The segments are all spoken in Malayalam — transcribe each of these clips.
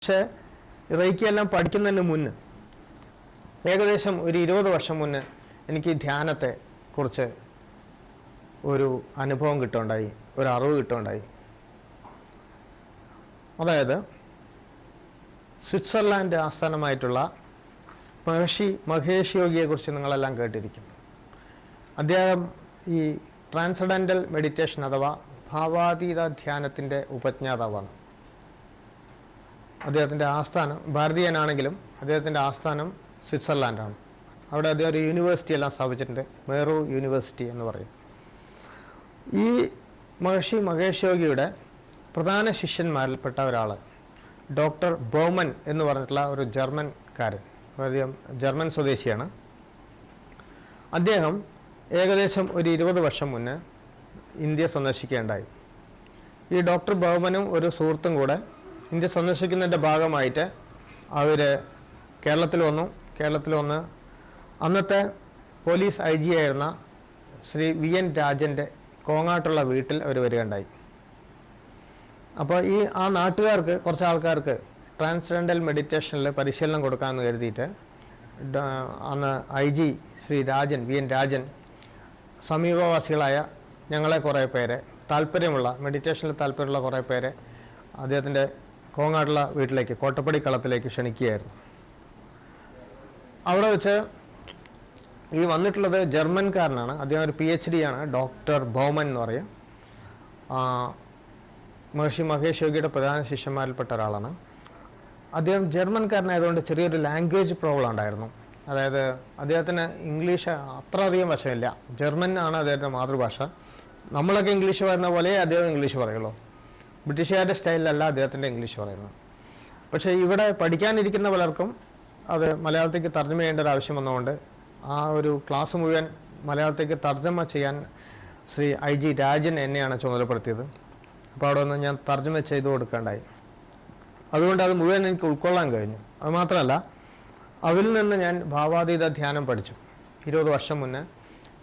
പക്ഷേ റേക്കി എല്ലാം പഠിക്കുന്നതിന് മുന്നേ ഏകദേശം ഒരു 20 വർഷം മുന്നേ എനിക്ക് ധ്യാനത്തെ കുറിച്ച് ഒരു അനുഭവം കിട്ടുകയുണ്ടായി, ഒരു അറിവ് കിട്ടുകയുണ്ടായി. അതായത് സ്വിറ്റ്സർലാൻഡ് ആസ്ഥാനമായിട്ടുള്ള മഹേഷ് യോഗിയെക്കുറിച്ച് നിങ്ങളെല്ലാം കേട്ടിരിക്കും. അദ്ദേഹം ഈ ട്രാൻസഡൻ്റൽ മെഡിറ്റേഷൻ അഥവാ ഭാവാതീത ധ്യാനത്തിൻ്റെ ഉപജ്ഞാതാവാണ്. അദ്ദേഹത്തിൻ്റെ ആസ്ഥാനം ഭാരതീയനാണെങ്കിലും അദ്ദേഹത്തിൻ്റെ ആസ്ഥാനം സ്വിറ്റ്സർലാൻഡാണ്. അവിടെ അദ്ദേഹം ഒരു യൂണിവേഴ്സിറ്റി എല്ലാം സ്ഥാപിച്ചിട്ടുണ്ട്, മേറു യൂണിവേഴ്സിറ്റി എന്ന് പറയും. ഈ മഹേഷ് യോഗിയുടെ പ്രധാന ശിഷ്യന്മാരിൽപ്പെട്ട ഒരാൾ ഡോക്ടർ ബൗമൻ എന്ന് പറഞ്ഞിട്ടുള്ള ഒരു ജർമ്മൻകാരൻ, അദ്ദേഹം ജർമ്മൻ സ്വദേശിയാണ്. അദ്ദേഹം ഏകദേശം ഒരു 20 വർഷം മുന്നേ ഇന്ത്യ സന്ദർശിക്കുകയുണ്ടായി. ഈ ഡോക്ടർ ബൗമനും ഒരു സുഹൃത്തും കൂടെ ഇന്ത്യ സന്ദർശിക്കുന്നതിൻ്റെ ഭാഗമായിട്ട് അവർ കേരളത്തിൽ വന്ന് അന്നത്തെ പോലീസ് IG ആയിരുന്ന ശ്രീ VN രാജൻ്റെ കോങ്ങാട്ടുള്ള വീട്ടിൽ അവർ വരികയുണ്ടായി. അപ്പോൾ ആ നാട്ടുകാർക്ക്, കുറച്ച് ആൾക്കാർക്ക് ട്രാൻസ്ഡെൻഡൽ മെഡിറ്റേഷനിൽ പരിശീലനം കൊടുക്കാമെന്ന് കരുതിയിട്ട് അന്ന് IG ശ്രീ VN രാജൻ സമീപവാസികളായ ഞങ്ങളെ കുറേ പേരെ മെഡിറ്റേഷനിൽ താല്പര്യമുള്ള കുറേ പേരെ അദ്ദേഹത്തിൻ്റെ കോങ്ങാട്ടുള്ള വീട്ടിലേക്ക്, കോട്ടപ്പടി കളത്തിലേക്ക് ക്ഷണിക്കുകയായിരുന്നു. അവിടെ വെച്ച് ഈ വന്നിട്ടുള്ളത് ജർമ്മൻകാരനാണ്. അദ്ദേഹം ഒരു PhD ആണ്, ഡോക്ടർ ബൗമൻ എന്ന് പറയും. മഹേഷ് യോഗിയുടെ പ്രധാന ശിഷ്യന്മാരിൽപ്പെട്ട ഒരാളാണ്. അദ്ദേഹം ജർമ്മൻകാരനായതുകൊണ്ട് ചെറിയൊരു ലാംഗ്വേജ് പ്രോബ്ലം ഉണ്ടായിരുന്നു. അതായത് അദ്ദേഹത്തിന് ഇംഗ്ലീഷ് അത്ര അധികം വശമില്ല. ജർമ്മൻ ആണ് അദ്ദേഹത്തിൻ്റെ മാതൃഭാഷ. നമ്മളൊക്കെ ഇംഗ്ലീഷ് പറയുന്ന പോലെ അദ്ദേഹം ഇംഗ്ലീഷ് പറയുള്ളൂ. ബ്രിട്ടീഷുകാരുടെ സ്റ്റൈലിലല്ല അദ്ദേഹത്തിൻ്റെ ഇംഗ്ലീഷ് പറയുന്നത്. പക്ഷേ ഇവിടെ പഠിക്കാനിരിക്കുന്ന പലർക്കും അത് മലയാളത്തേക്ക് തർജ്ജമ ചെയ്യേണ്ട ഒരു ആവശ്യം വന്നതുകൊണ്ട് ആ ഒരു ക്ലാസ് മുഴുവൻ മലയാളത്തേക്ക് തർജ്ജമ ചെയ്യാൻ ശ്രീ IG രാജൻ എന്നെയാണ് ചുമതലപ്പെടുത്തിയത്. അപ്പോൾ അവിടെ നിന്ന് ഞാൻ തർജ്ജമ ചെയ്തു കൊടുക്കേണ്ടായി. അതുകൊണ്ട് അത് മുഴുവൻ എനിക്ക് ഉൾക്കൊള്ളാൻ കഴിഞ്ഞു. അതുമാത്രമല്ല, അതിൽ നിന്ന് ഞാൻ ഭാവാതീത ധ്യാനം പഠിച്ചു. 20 വർഷം മുന്നേ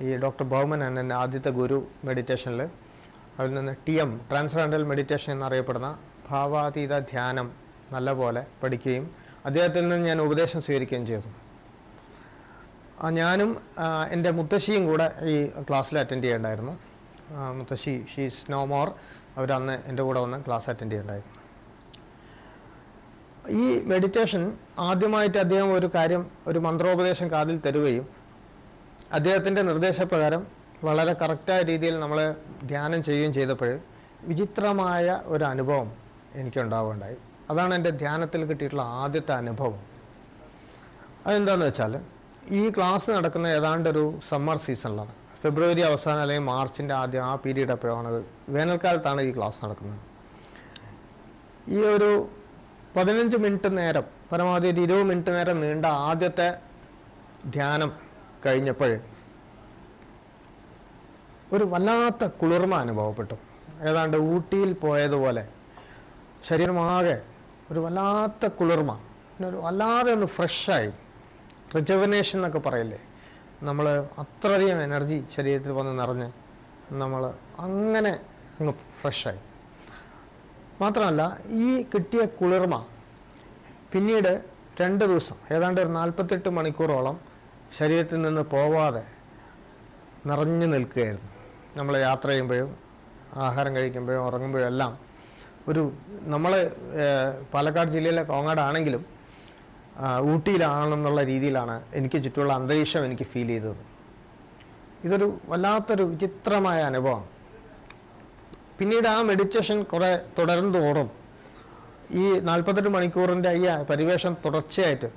ഈ ഡോക്ടർ ബൗമൻ എൻ്റെ ആദ്യത്തെ ഗുരു മെഡിറ്റേഷനിൽ അതിൽ നിന്ന് TM ട്രാൻസ്ഡെൻഡൽ മെഡിറ്റേഷൻ എന്നറിയപ്പെടുന്ന ഭാവാതീത ധ്യാനം നല്ലപോലെ പഠിക്കുകയും അദ്ദേഹത്തിൽ നിന്ന് ഞാൻ ഉപദേശം സ്വീകരിക്കുകയും ചെയ്തു. ഞാനും എൻ്റെ മുത്തശ്ശിയും കൂടെ ഈ ക്ലാസ്സിൽ അറ്റൻഡ് ചെയ്യേണ്ടായിരുന്നു. മുത്തശ്ശി ഷീസ് നോ മോർ, അവരന്ന് എൻ്റെ കൂടെ വന്ന് ക്ലാസ് അറ്റൻഡ് ചെയ്യേണ്ടായിരുന്നു. ഈ മെഡിറ്റേഷൻ ആദ്യമായിട്ട് അദ്ദേഹം ഒരു മന്ത്രോപദേശം കാതിൽ തരുകയും അദ്ദേഹത്തിൻ്റെ നിർദ്ദേശപ്രകാരം വളരെ കറക്റ്റായ രീതിയിൽ നമ്മൾ ധ്യാനം ചെയ്യുകയും ചെയ്തപ്പോൾ വിചിത്രമായ ഒരു അനുഭവം എനിക്കുണ്ടാവുകയുണ്ടായി. അതാണ് എൻ്റെ ധ്യാനത്തിൽ കിട്ടിയിട്ടുള്ള ആദ്യത്തെ അനുഭവം. അതെന്താണെന്ന് വെച്ചാൽ, ഈ ക്ലാസ് നടക്കുന്ന ഏതാണ്ട് ഒരു സമ്മർ സീസണിലാണ്. ഫെബ്രുവരി അവസാനം അല്ലെങ്കിൽ മാർച്ചിൻ്റെ ആദ്യം ആ പീരീഡ് എപ്പോഴാണത്, വേനൽക്കാലത്താണ് ഈ ക്ലാസ് നടക്കുന്നത്. ഈ ഒരു 15 മിനിറ്റ് നേരം, പരമാവധി 20 മിനിറ്റ് നേരം നീണ്ട ആദ്യത്തെ ധ്യാനം കഴിഞ്ഞപ്പോൾ ഒരു വല്ലാത്ത കുളിർമ അനുഭവപ്പെട്ടു. ഏതാണ്ട് ഊട്ടിയിൽ പോയതുപോലെ ശരീരമാകെ ഒരു വല്ലാത്ത കുളിർമ, പിന്നെ ഒരു വല്ലാതെ ഒന്ന് ഫ്രഷായി. റിജവനേഷൻ എന്നൊക്കെ പറയില്ലേ, നമ്മൾ അത്രയധികം എനർജി ശരീരത്തിൽ വന്ന് നിറഞ്ഞ് നമ്മൾ അങ്ങനെ അങ്ങ് ഫ്രഷായി. മാത്രമല്ല, ഈ കിട്ടിയ കുളിർമ പിന്നീട് 2 ദിവസം, ഏതാണ്ട് ഒരു 48 മണിക്കൂറോളം ശരീരത്തിൽ നിന്ന് പോവാതെ നിറഞ്ഞു നിൽക്കുകയായിരുന്നു. നമ്മൾ യാത്ര ചെയ്യുമ്പോഴും ആഹാരം കഴിക്കുമ്പോഴും ഉറങ്ങുമ്പോഴും എല്ലാം നമ്മൾ പാലക്കാട് ജില്ലയിലെ കോങ്ങാടാണെങ്കിലും ഊട്ടിയിലാണെന്നുള്ള രീതിയിലാണ് എനിക്ക് ചുറ്റുമുള്ള അന്തരീക്ഷം എനിക്ക് ഫീൽ ചെയ്തത്. ഇതൊരു വല്ലാത്തൊരു വിചിത്രമായ അനുഭവമാണ്. പിന്നീട് ആ മെഡിറ്റേഷൻ കുറേ തുടർന്നോറും ഈ 48 മണിക്കൂറിൻ്റെ ഈ പരിവേഷം തുടർച്ചയായിട്ട്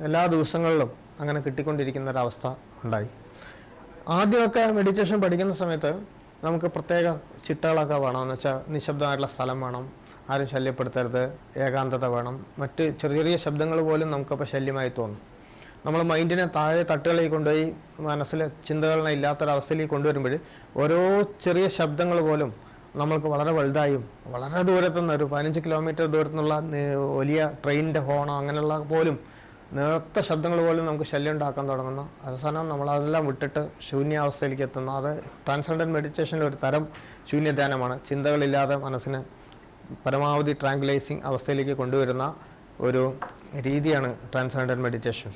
എല്ലാ ദിവസങ്ങളിലും അങ്ങനെ കിട്ടിക്കൊണ്ടിരിക്കുന്ന ഒരവസ്ഥ ഉണ്ടായി. ആദ്യമൊക്കെ മെഡിറ്റേഷൻ പഠിക്കുന്ന സമയത്ത് നമുക്ക് പ്രത്യേക ചിട്ടകളൊക്കെ വേണം. എന്ന് വെച്ചാൽ നിശബ്ദമായിട്ടുള്ള സ്ഥലം വേണം, ആരും ശല്യപ്പെടുത്തരുത്, ഏകാന്തത വേണം, മറ്റ് ചെറിയ ചെറിയ ശബ്ദങ്ങൾ പോലും നമുക്കപ്പോൾ ശല്യമായി തോന്നും. നമ്മൾ മൈൻഡിനെ താഴെ തട്ടുകളിൽ കൊണ്ടുപോയി മനസ്സിലെ ചിന്തകളെ ഇല്ലാത്തൊരവസ്ഥയിലേക്ക് കൊണ്ടുവരുമ്പോൾ ഓരോ ചെറിയ ശബ്ദങ്ങൾ പോലും നമ്മൾക്ക് വളരെ വലുതായും വളരെ ദൂരത്തുനിന്ന് ഒരു 15 കിലോമീറ്റർ ദൂരത്തുനിന്നുള്ള വലിയ ട്രെയിനിൻ്റെ ഹോണോ അങ്ങനെയുള്ള പോലും നേർത്ത ശബ്ദങ്ങൾ പോലും നമുക്ക് ശല്യം ഉണ്ടാക്കാൻ തുടങ്ങുന്നു. അവസാനം നമ്മളതെല്ലാം വിട്ടിട്ട് ശൂന്യാവസ്ഥയിലേക്ക് എത്തുന്നു. അത് ട്രാൻസെൻഡന്റ് മെഡിറ്റേഷനിലെ ഒരു തരം ശൂന്യധ്യാനമാണ്. ചിന്തകളില്ലാതെ മനസ്സിനെ പരമാവധി ട്രാങ്കുലൈസിങ് അവസ്ഥയിലേക്ക് കൊണ്ടുവരുന്ന ഒരു രീതിയാണ് ട്രാൻസെൻഡന്റ് മെഡിറ്റേഷൻ.